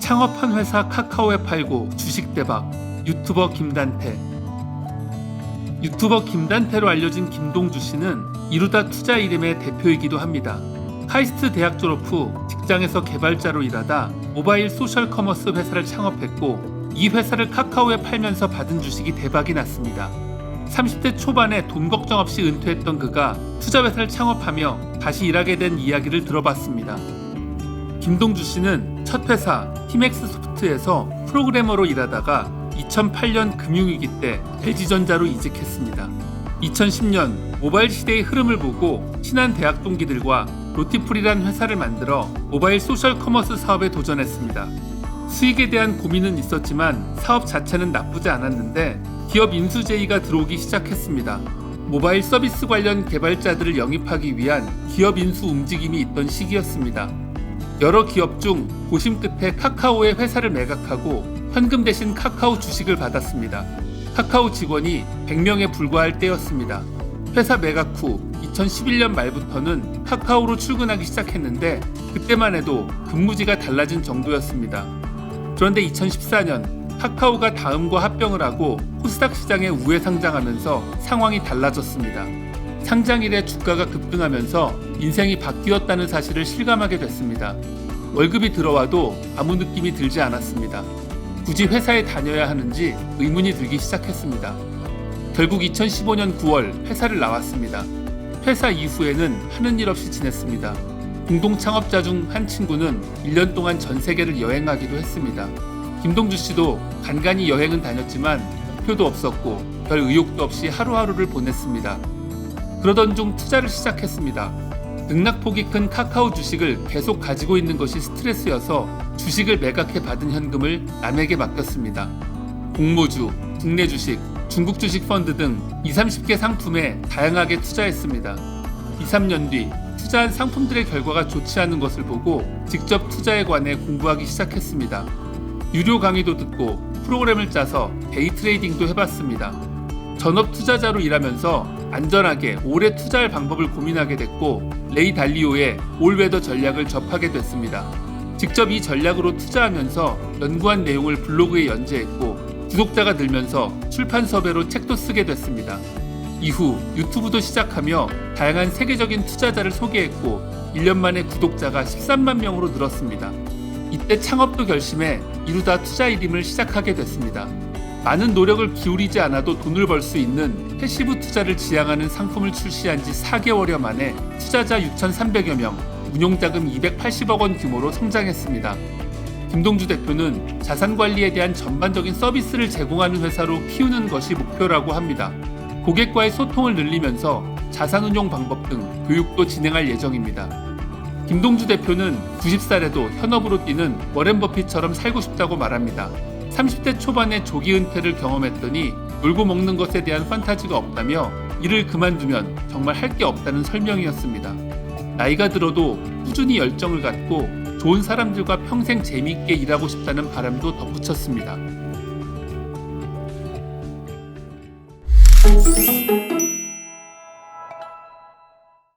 창업한 회사 카카오에 팔고 주식 대박. 유튜버 김단태. 유튜버 김단태로 알려진 김동주 씨는 이루다 투자 이름의 대표이기도 합니다. 카이스트 대학 졸업 후 직장에서 개발자로 일하다 모바일 소셜 커머스 회사를 창업했고, 이 회사를 카카오에 팔면서 받은 주식이 대박이 났습니다. 30대 초반에 돈 걱정 없이 은퇴했던 그가 투자 회사를 창업하며 다시 일하게 된 이야기를 들어봤습니다. 김동주 씨는 첫 회사 티맥스 소프트에서 프로그래머로 일하다가 2008년 금융위기 때 LG전자로 이직했습니다. 2010년 모바일 시대의 흐름을 보고 친한 대학 동기들과 로티풀이란 회사를 만들어 모바일 소셜 커머스 사업에 도전했습니다. 수익에 대한 고민은 있었지만 사업 자체는 나쁘지 않았는데 기업 인수 제의가 들어오기 시작했습니다. 모바일 서비스 관련 개발자들을 영입하기 위한 기업 인수 움직임이 있던 시기였습니다. 여러 기업 중 고심 끝에 카카오의 회사를 매각하고 현금 대신 카카오 주식을 받았습니다. 카카오 직원이 100명에 불과할 때였습니다. 회사 매각 후 2011년 말부터는 카카오로 출근하기 시작했는데 그때만 해도 근무지가 달라진 정도였습니다. 그런데 2014년 카카오가 다음과 합병을 하고 코스닥 시장에 우회 상장하면서 상황이 달라졌습니다. 상장 이래 주가가 급등하면서 인생이 바뀌었다는 사실을 실감하게 됐습니다. 월급이 들어와도 아무 느낌이 들지 않았습니다. 굳이 회사에 다녀야 하는지 의문이 들기 시작했습니다. 결국 2015년 9월 회사를 나왔습니다. 회사 이후에는 하는 일 없이 지냈습니다. 공동 창업자 중 한 친구는 1년 동안 전 세계를 여행하기도 했습니다. 김동주 씨도 간간히 여행은 다녔지만 목표도 없었고 별 의욕도 없이 하루하루를 보냈습니다. 그러던 중 투자를 시작했습니다. 등락폭이 큰 카카오 주식을 계속 가지고 있는 것이 스트레스여서 주식을 매각해 받은 현금을 남에게 맡겼습니다. 공모주, 국내 주식, 중국 주식 펀드 등 20-30개 상품에 다양하게 투자했습니다. 2-3년 뒤 투자한 상품들의 결과가 좋지 않은 것을 보고 직접 투자에 관해 공부하기 시작했습니다. 유료 강의도 듣고 프로그램을 짜서 데이 트레이딩도 해봤습니다. 전업 투자자로 일하면서 안전하게 오래 투자할 방법을 고민하게 됐고, 레이 달리오의 올웨더 전략을 접하게 됐습니다. 직접 이 전략으로 투자하면서 연구한 내용을 블로그에 연재했고, 구독자가 늘면서 출판 섭외로 책도 쓰게 됐습니다. 이후 유튜브도 시작하며 다양한 세계적인 투자자를 소개했고 1년 만에 구독자가 13만 명으로 늘었습니다. 이때 창업도 결심해 이루다 투자 일임을 시작하게 됐습니다. 많은 노력을 기울이지 않아도 돈을 벌 수 있는 패시브 투자를 지향하는 상품을 출시한 지 4개월여 만에 투자자 6,300여 명, 운용자금 280억 원 규모로 성장했습니다. 김동주 대표는 자산관리에 대한 전반적인 서비스를 제공하는 회사로 키우는 것이 목표라고 합니다. 고객과의 소통을 늘리면서 자산운용 방법 등 교육도 진행할 예정입니다. 김동주 대표는 90살에도 현업으로 뛰는 워렌 버핏처럼 살고 싶다고 말합니다. 30대 초반에 조기 은퇴를 경험했더니 놀고 먹는 것에 대한 판타지가 없다며 일을 그만두면 정말 할 게 없다는 설명이었습니다. 나이가 들어도 꾸준히 열정을 갖고 좋은 사람들과 평생 재미있게 일하고 싶다는 바람도 덧붙였습니다.